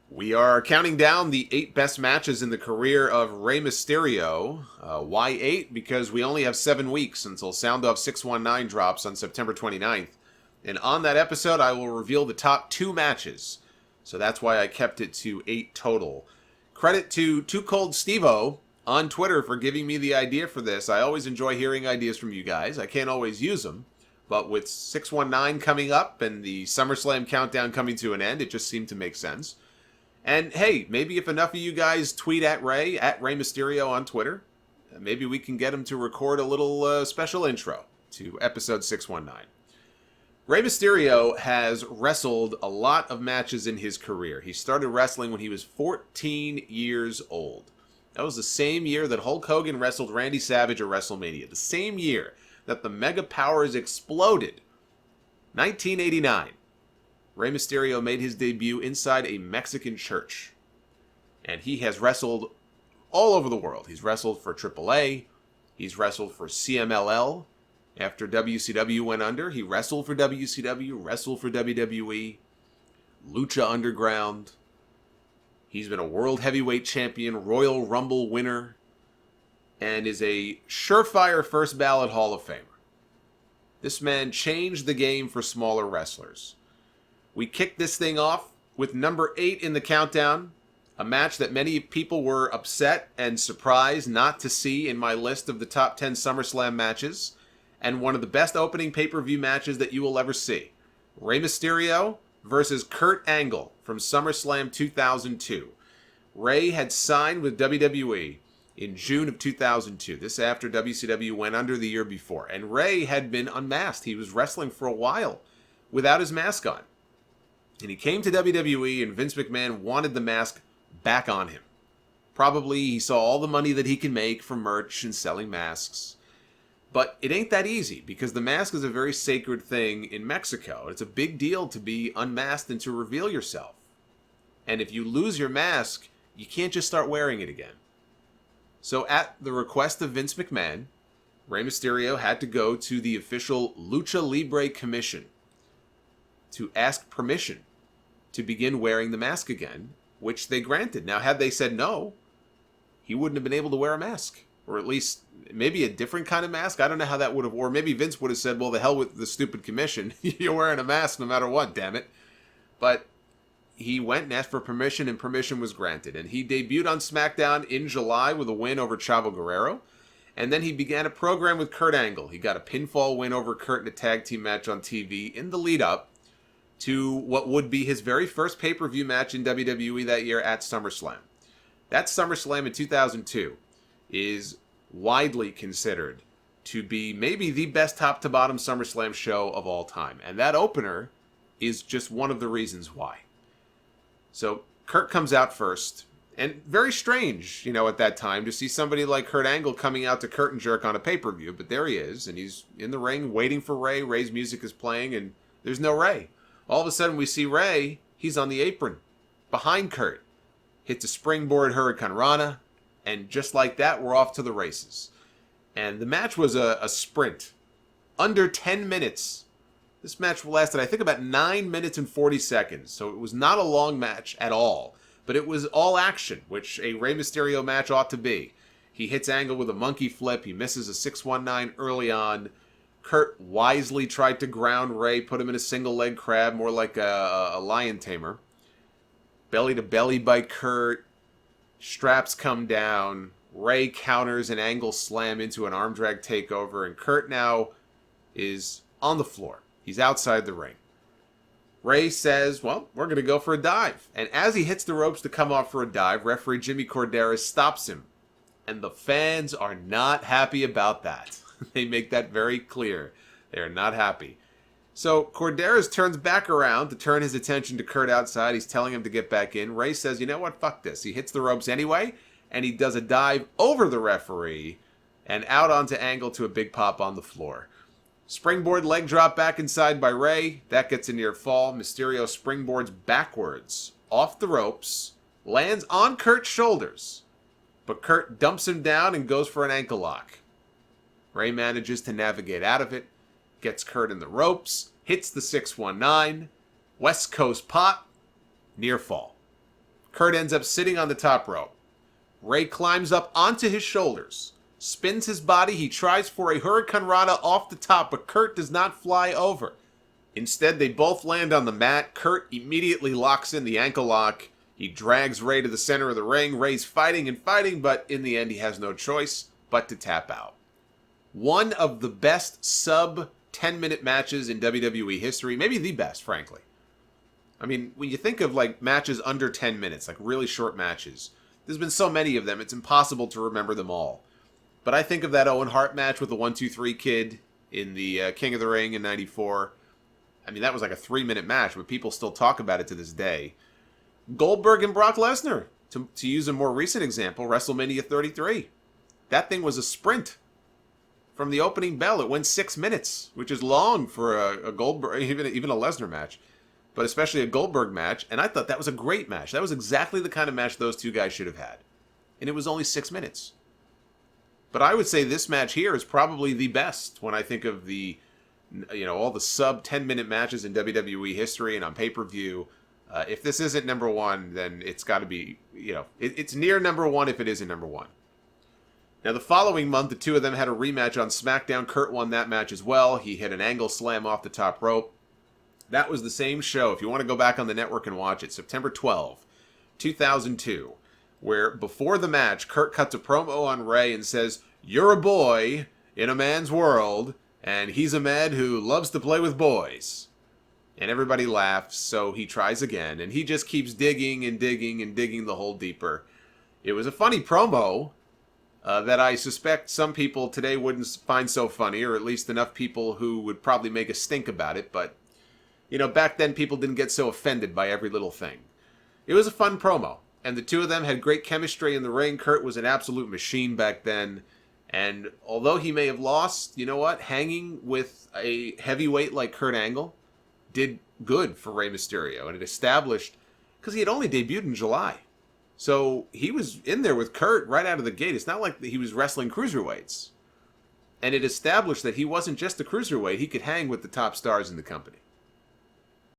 We are counting down the 8 best matches in the career of Rey Mysterio. Why 8? Because we only have 7 weeks until Sound Off 619 drops on September 29th. And on that episode, I will reveal the top 2 matches. So that's why I kept it to 8 total. Credit to Too Cold Steve-O on Twitter for giving me the idea for this. I always enjoy hearing ideas from you guys. I can't always use them. But with 619 coming up and the Summerslam countdown coming to an end, it just seemed to make sense. And hey, maybe if enough of you guys tweet at Rey Mysterio on Twitter, maybe we can get him to record a little special intro to episode 619. Rey Mysterio has wrestled a lot of matches in his career. He started wrestling when he was 14 years old. That was the same year that Hulk Hogan wrestled Randy Savage at WrestleMania. The same year that the Mega Powers exploded. 1989. Rey Mysterio made his debut inside a Mexican church. And he has wrestled all over the world. He's wrestled for AAA. He's wrestled for CMLL. After WCW went under, he wrestled for WCW, wrestled for WWE, Lucha Underground. He's been a World Heavyweight Champion, Royal Rumble winner, and is a surefire first ballot Hall of Famer. This man changed the game for smaller wrestlers. We kicked this thing off with number 8 in the countdown, a match that many people were upset and surprised not to see in my list of the top 10 SummerSlam matches, and one of the best opening pay-per-view matches that you will ever see. Rey Mysterio versus Kurt Angle from SummerSlam 2002. Rey had signed with WWE in June of 2002. This after WCW went under the year before. And Rey had been unmasked. He was wrestling for a while without his mask on. And he came to WWE, and Vince McMahon wanted the mask back on him. Probably he saw all the money that he can make from merch and selling masks. But it ain't that easy, because the mask is a very sacred thing in Mexico. It's a big deal to be unmasked and to reveal yourself. And if you lose your mask, you can't just start wearing it again. So at the request of Vince McMahon, Rey Mysterio had to go to the official Lucha Libre Commission to ask permission to begin wearing the mask again, which they granted. Now, had they said no, he wouldn't have been able to wear a mask. Or at least, maybe a different kind of mask. I don't know how that would have... Or maybe Vince would have said, well, the hell with the stupid commission. You're wearing a mask no matter what, damn it. But he went and asked for permission, and permission was granted. And he debuted on SmackDown in July with a win over Chavo Guerrero. And then he began a program with Kurt Angle. He got a pinfall win over Kurt in a tag team match on TV in the lead-up to what would be his very first pay-per-view match in WWE that year at SummerSlam. That SummerSlam in 2002 is widely considered to be maybe the best top-to-bottom SummerSlam show of all time. And that opener is just one of the reasons why. So Kurt comes out first. And very strange, at that time, to see somebody like Kurt Angle coming out to curtain jerk on a pay-per-view. But there he is, and he's in the ring waiting for Rey. Rey's music is playing, and there's no Rey. All of a sudden, we see Rey. He's on the apron behind Kurt. Hits a springboard Hurricane Rana, and just like that, we're off to the races. And the match was a sprint. Under 10 minutes. This match lasted, I think, about 9 minutes and 40 seconds. So it was not a long match at all. But it was all action, which a Rey Mysterio match ought to be. He hits Angle with a monkey flip. He misses a 619 early on. Kurt wisely tried to ground Rey, put him in a single leg crab, more like a lion tamer. Belly to belly by Kurt. Straps come down. Rey counters an Angle slam into an arm drag takeover. And Kurt now is on the floor. He's outside the ring. Rey says, well, we're going to go for a dive. And as he hits the ropes to come off for a dive, referee Jimmy Corderas stops him. And the fans are not happy about that. They make that very clear. They are not happy. So Corderas turns back around to turn his attention to Kurt outside. He's telling him to get back in. Rey says, you know what, fuck this. He hits the ropes anyway, and he does a dive over the referee and out onto Angle to a big pop on the floor. Springboard leg drop back inside by Rey. That gets a near fall. Mysterio springboards backwards off the ropes, lands on Kurt's shoulders, but Kurt dumps him down and goes for an ankle lock. Rey manages to navigate out of it, gets Kurt in the ropes, hits the 619, West Coast pop, near fall. Kurt ends up sitting on the top rope. Rey climbs up onto his shoulders, spins his body. He tries for a Hurricane Rana off the top, but Kurt does not fly over. Instead, they both land on the mat. Kurt immediately locks in the ankle lock. He drags Rey to the center of the ring. Rey's fighting and fighting, but in the end, he has no choice but to tap out. One of the best sub 10-minute matches in WWE history, maybe the best, frankly. I mean, when you think of like matches under 10 minutes, like really short matches, there's been so many of them, it's impossible to remember them all. But I think of that Owen Hart match with the 1-2-3 Kid in the King of the Ring in '94. I mean, that was like a 3-minute match, but people still talk about it to this day. Goldberg and Brock Lesnar, to use a more recent example, WrestleMania 33. That thing was a sprint. From the opening bell, it went 6 minutes, which is long for a Goldberg, even a Lesnar match, but especially a Goldberg match. And I thought that was a great match. That was exactly the kind of match those two guys should have had. And it was only 6 minutes. But I would say this match here is probably the best when I think of the, all the sub 10-minute matches in WWE history and on pay-per-view. If this isn't number one, then it's got to be, it's near number one if it isn't number one. Now, the following month, the two of them had a rematch on SmackDown. Kurt won that match as well. He hit an angle slam off the top rope. That was the same show. If you want to go back on the network and watch it, September 12, 2002, where before the match, Kurt cuts a promo on Rey and says, "You're a boy in a man's world, and he's a man who loves to play with boys." And everybody laughs, so he tries again, and he just keeps digging and digging and digging the hole deeper. It was a funny promo that I suspect some people today wouldn't find so funny, or at least enough people who would probably make a stink about it, but, back then people didn't get so offended by every little thing. It was a fun promo, and the two of them had great chemistry in the ring. Kurt was an absolute machine back then, and although he may have lost, hanging with a heavyweight like Kurt Angle did good for Rey Mysterio, and it established, because he had only debuted in July. So he was in there with Kurt right out of the gate. It's not like he was wrestling cruiserweights. And it established that he wasn't just a cruiserweight. He could hang with the top stars in the company.